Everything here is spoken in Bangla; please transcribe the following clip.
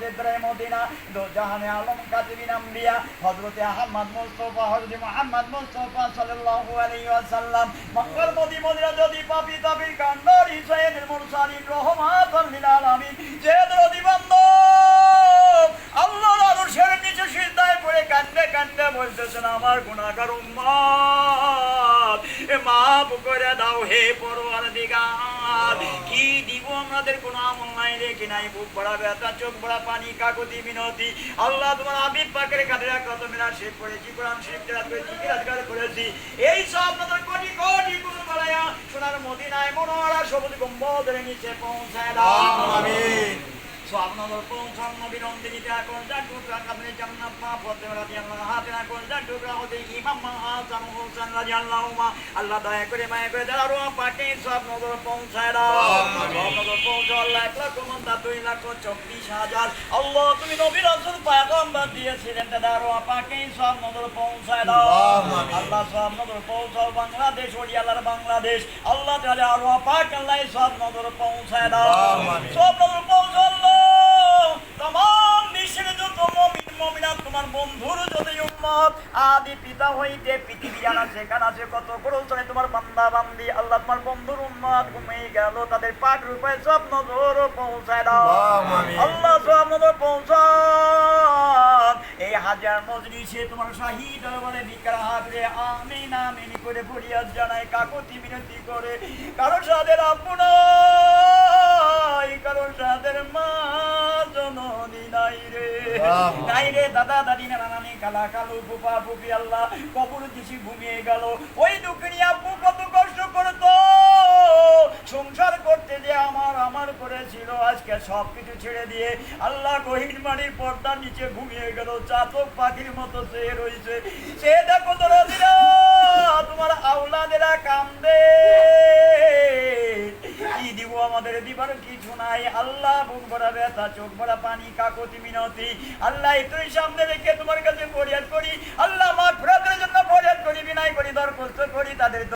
তাজেদ্রে মদিনা দো জাহানে আলম কাতিবিন আম্বিয়া হযরতে আহমদ মুস্তাফা হযরত মুহাম্মদ মুস্তাফা সাল্লাল্লাহু আলাইহি ওয়াসাল্লাম মক্কার মদিনা যদি পাপী তাবির কান্ডার হিসাইনের মুরসালিন রহমাতুল লিল আলামিন যে দরদি বান্দা আল্লাহর আরশের নিচে সিজদায় পড়ে কাঁদতে কাঁদতে বলতেছেন আমার গুনাহগার উম্মত এ মাফ করে দাও হে পরওয়ারদিগার। কি দিব আমাদের কোনো আমল নাই রেখে নাই, বুক ভরা ব্যথা, চোখ ভরা পানি, কাকুতি মিনতি। আল্লাহ তোমার হাবিব পাকের কাদের কদমে নাশিব করেছি, কোরআন শরীফ তেলাওয়াত করেছি, কিরাত করেছি। এই সব আপনাদের কোটি কোটি গুণ বাড়ায়া সোনার মদিনায় মনোহরা সবুজ গম্বুজের নিচে পৌঁছায় দাও। আমিন। আপনাদের পৌঁছান নবীর অন্তিমিতে এখন যা টুকরা কাবলে জান্নাত মা ফাতেমা রাদিয়াল্লাহু হাতে এখন যা টুকরা হতে ইমাম হাসান হোসেন রাদিয়াল্লাহু মা আল্লাহ দয়া করে মায়া করে দাও পাকে সব নজর পৌঁছায় দাও। নজর পৌঁছে আল্লাহ 1,02,24,000 আল্লাহ তুমি নবী রাসূল পয়গম্বর দিয়েছিলেন দাও পাকে সব নজর পৌঁছায় দাও। আল্লাহ সব নজর পৌঁছাও বাংলাদেশ ওড়িয়ালার বাংলাদেশ আল্লাহ তাআলা আর পাক আল্লাহ সব নজর পৌঁছায় দাও। সব নজর পৌঁছাও তমাম বিশ্বের যত মুমিন মুমিনাত তোমার বন্ধুর যত উম্মত আদি পিতা হইতে পৃথিবী জানা সেখানে আছে কত করছনে তোমার বান্দা বান্দি আল্লাহ তোমার বন্ধুর উম্মত ঘুমিয়ে গেল তাদের পাক রূপে সব নজর পৌঁছায় দাও। আল্লাহ সব নজর পৌঁছান এই হাজার মজলিসে তোমার শাহী দরবারে বিকরা হাতে আমিন আমিন করে ফরিয়াদ জানায় কাকুতি মিনতি করে কারো সাদের আপন কারো সাদের মা জননী নাই রে দাদা দাদি নানা নানি কালা কালু ফুপা ফুপি আল্লাহ কবর দিছি ঘুমিয়ে গেল ওই দুঃখিনী আব্বু কত কষ্ট করতো সংসার করতে যে আমার করেছিল আজকে সবকিছু ছেড়ে দিয়ে আল্লাহ গহীন মাটির পর্দার নিচে ঘুমিয়ে গেল চাতক পাখির মতো চেয়ে রয়েছে সে দেখো দরদিরা তোমার আওলাদেরা কান্দে কি দিব আমাদের দিবার কিছু নাই আল্লাহ বুক ভরা ব্যথা চোখ ভরা পানি কাকুতি মিনতি আল্লাহ তুই সামনে রেখে তোমার কাছে ফরিয়াদ করি আল্লাহ মাগফিরাতের জন্য ফরিয়াদ করি বিনয় করি দরখাস্ত করি তাদের